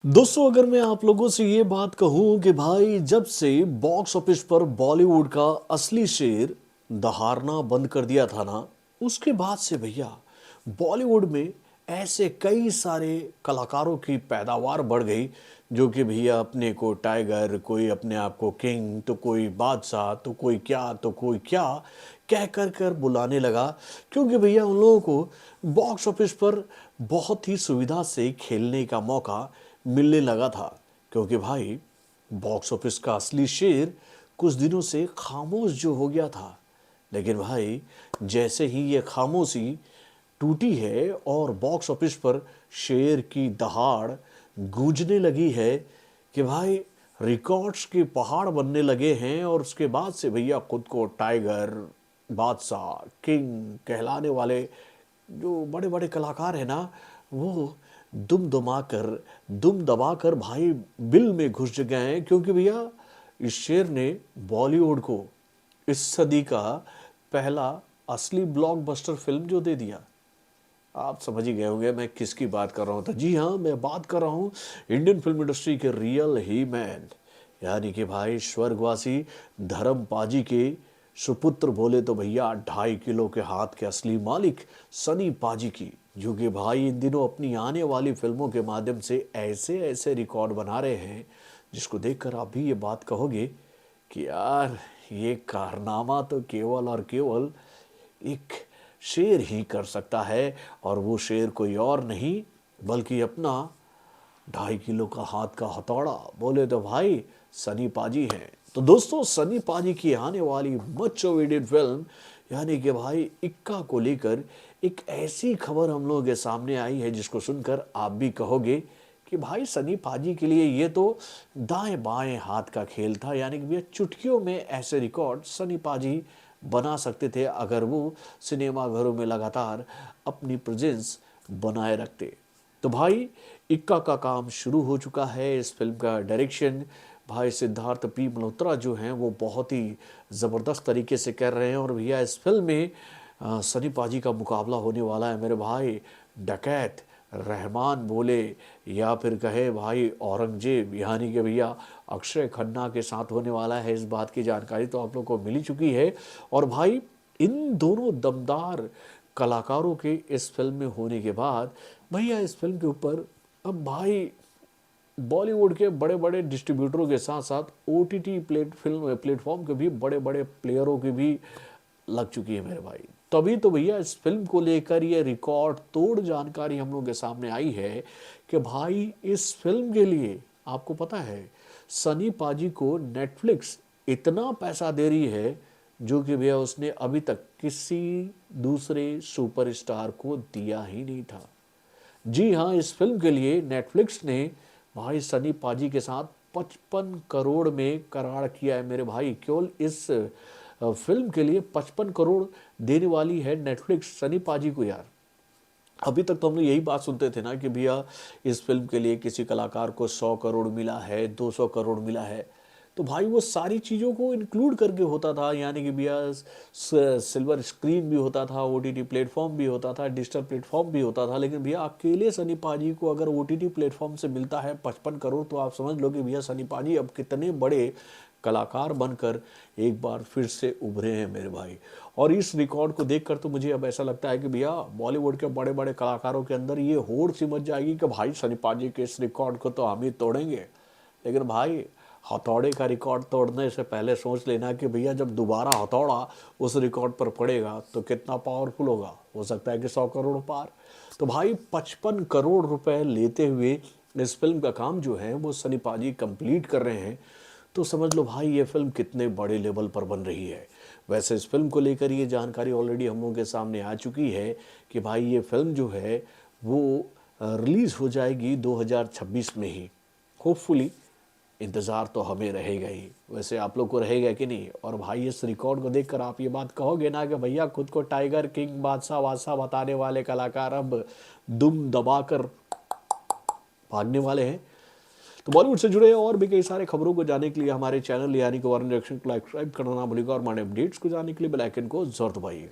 दोस्तों अगर मैं आप लोगों से ये बात कहूं कि भाई जब से बॉक्स ऑफिस पर बॉलीवुड का असली शेर दहाड़ना बंद कर दिया था ना, उसके बाद से भैया बॉलीवुड में ऐसे कई सारे कलाकारों की पैदावार बढ़ गई जो कि भैया अपने को टाइगर, कोई अपने आप को किंग, तो कोई बादशाह, तो कोई क्या, तो कोई क्या कह कर कर बुलाने लगा। क्योंकि भैया उन लोगों को बॉक्स ऑफिस पर बहुत ही सुविधा से खेलने का मौका मिलने लगा था। क्योंकि भाई बॉक्स ऑफिस का असली शेर कुछ दिनों से खामोश जो हो गया था, लेकिन भाई जैसे ही ये खामोशी टूटी है और बॉक्स ऑफिस पर शेर की दहाड़ गूंजने लगी है कि भाई रिकॉर्ड्स के पहाड़ बनने लगे हैं। और उसके बाद से भैया खुद को टाइगर, बादशाह, किंग कहलाने वाले जो बड़े बड़े कलाकार हैं ना, वो दुम दबाकर भाई बिल में घुस गए हैं। क्योंकि भैया इस शेर ने बॉलीवुड को इस सदी का पहला असली ब्लॉकबस्टर फिल्म जो दे दिया। आप समझ ही गए होंगे मैं किसकी बात कर रहा हूँ। तो जी हाँ, मैं बात कर रहा हूँ इंडियन फिल्म इंडस्ट्री के रियल ही मैन, यानी कि भाई स्वर्गवासी धर्म पाजी के सुपुत्र बोले तो भैया 2.5 किलो के हाथ के असली मालिक सनी पाजी की, जो कि भाई इन दिनों अपनी आने वाली फिल्मों के माध्यम से ऐसे ऐसे रिकॉर्ड बना रहे हैं जिसको देखकर आप भी ये बात कहोगे कि यार ये कारनामा तो केवल और केवल एक शेर ही कर सकता है। और वो शेर कोई और नहीं बल्कि अपना 2.5 किलो का हाथ का हथौड़ा बोले तो भाई सनी पाजी हैं। तो दोस्तों सनी पाजी की आने वाली मच अवेटेड फिल्म यानी कि भाई इक्का को लेकर एक ऐसी खबर हम लोगों के सामने आई है जिसको सुनकर आप भी कहोगे कि भाई सनी पाजी के लिए ये तो दाएं बाएं हाथ का खेल था। यानी कि भैया चुटकियों में ऐसे रिकॉर्ड सनी पाजी बना सकते थे अगर वो सिनेमा घरों में लगातार अपनी प्रेजेंस बनाए रखते। तो भाई इक्का का काम शुरू हो चुका है। इस फिल्म का डायरेक्शन भाई सिद्धार्थ पी मल्होत्रा जो हैं वो बहुत ही ज़बरदस्त तरीके से कर रहे हैं। और भैया इस फिल्म में सनी पाजी का मुकाबला होने वाला है मेरे भाई डकैत रहमान बोले या फिर कहे भाई औरंगजेब, यानी कि भैया अक्षय खन्ना के साथ होने वाला है। इस बात की जानकारी तो आप लोग को मिल ही चुकी है। और भाई इन दोनों दमदार कलाकारों के इस फिल्म में होने के बाद भैया इस फिल्म के ऊपर अब भाई बॉलीवुड के बड़े बड़े डिस्ट्रीब्यूटरों के साथ साथ ओटीटी प्लेटफॉर्म के भी बड़े बड़े प्लेयरों की भी लग चुकी है मेरे भाई। तभी तो भैया इस फिल्म को लेकर ये रिकॉर्ड तोड़ जानकारी हम लोग के सामने आई है कि भाई इस फिल्म के लिए आपको पता है सनी पाजी को नेटफ्लिक्स इतना पैसा दे रही है जो कि भैया उसने अभी तक किसी दूसरे सुपरस्टार को दिया ही नहीं था। जी हाँ, इस फिल्म के लिए नेटफ्लिक्स ने भाई सनी पाजी के साथ 55 करोड़ में करार किया है मेरे भाई। केवल इस फिल्म के लिए 55 करोड़ देने वाली है नेटफ्लिक्स सनी पाजी को यार। अभी तक तो हम लोग यही बात सुनते थे ना कि भैया इस फिल्म के लिए किसी कलाकार को 100 करोड़ मिला है, 200 करोड़ मिला है। तो भाई वो सारी चीज़ों को इंक्लूड करके होता था, यानी कि भैया सिल्वर स्क्रीन भी होता था, ओटीटी प्लेटफॉर्म भी होता था, डिजिटल प्लेटफॉर्म भी होता था। लेकिन भैया अकेले सनी पाजी को अगर ओटीटी प्लेटफॉर्म से मिलता है 55 करोड़, तो आप समझ लो कि भैया सनी पाजी अब कितने बड़े कलाकार बनकर एक बार फिर से उभरे हैं मेरे भाई। और इस रिकॉर्ड को देखकर तो मुझे अब ऐसा लगता है कि भैया बॉलीवुड के बड़े बड़े कलाकारों के अंदर ये होड़ सी मच जाएगी कि भाई सनी पाजी के इस रिकॉर्ड को तो हम ही तोड़ेंगे। लेकिन भाई हथौड़े का रिकॉर्ड तोड़ने से पहले सोच लेना कि भैया जब दोबारा हथौड़ा उस रिकॉर्ड पर पड़ेगा तो कितना पावरफुल होगा। हो सकता है कि 100 करोड़ पार। तो भाई 55 करोड़ रुपए लेते हुए इस फिल्म का काम जो है वो सनी पाजी कंप्लीट कर रहे हैं। तो समझ लो भाई ये फिल्म कितने बड़े लेवल पर बन रही है। वैसे इस फिल्म को लेकर ये जानकारी ऑलरेडी हम लोगों के सामने आ चुकी है कि भाई ये फिल्म जो है वो रिलीज़ हो जाएगी 2026 में ही होपफुली। इंतज़ार तो हमें रहेगा ही, वैसे आप लोग को रहेगा कि नहीं। और भाई इस रिकॉर्ड को देखकर आप ये बात कहोगे ना कि भैया खुद को टाइगर, किंग, बादशाह वादशाह बताने वाले कलाकार अब दुम दबाकर भागने वाले हैं। तो बॉलीवुड से जुड़े और भी कई सारे खबरों को जानने के लिए हमारे चैनल यानी कि वारन रिएक्शन को लाइक करना ना भूलिएगा और हमारे अपडेट्स को जानने के लिए बेल आइकन को जरूर दबाइएगा।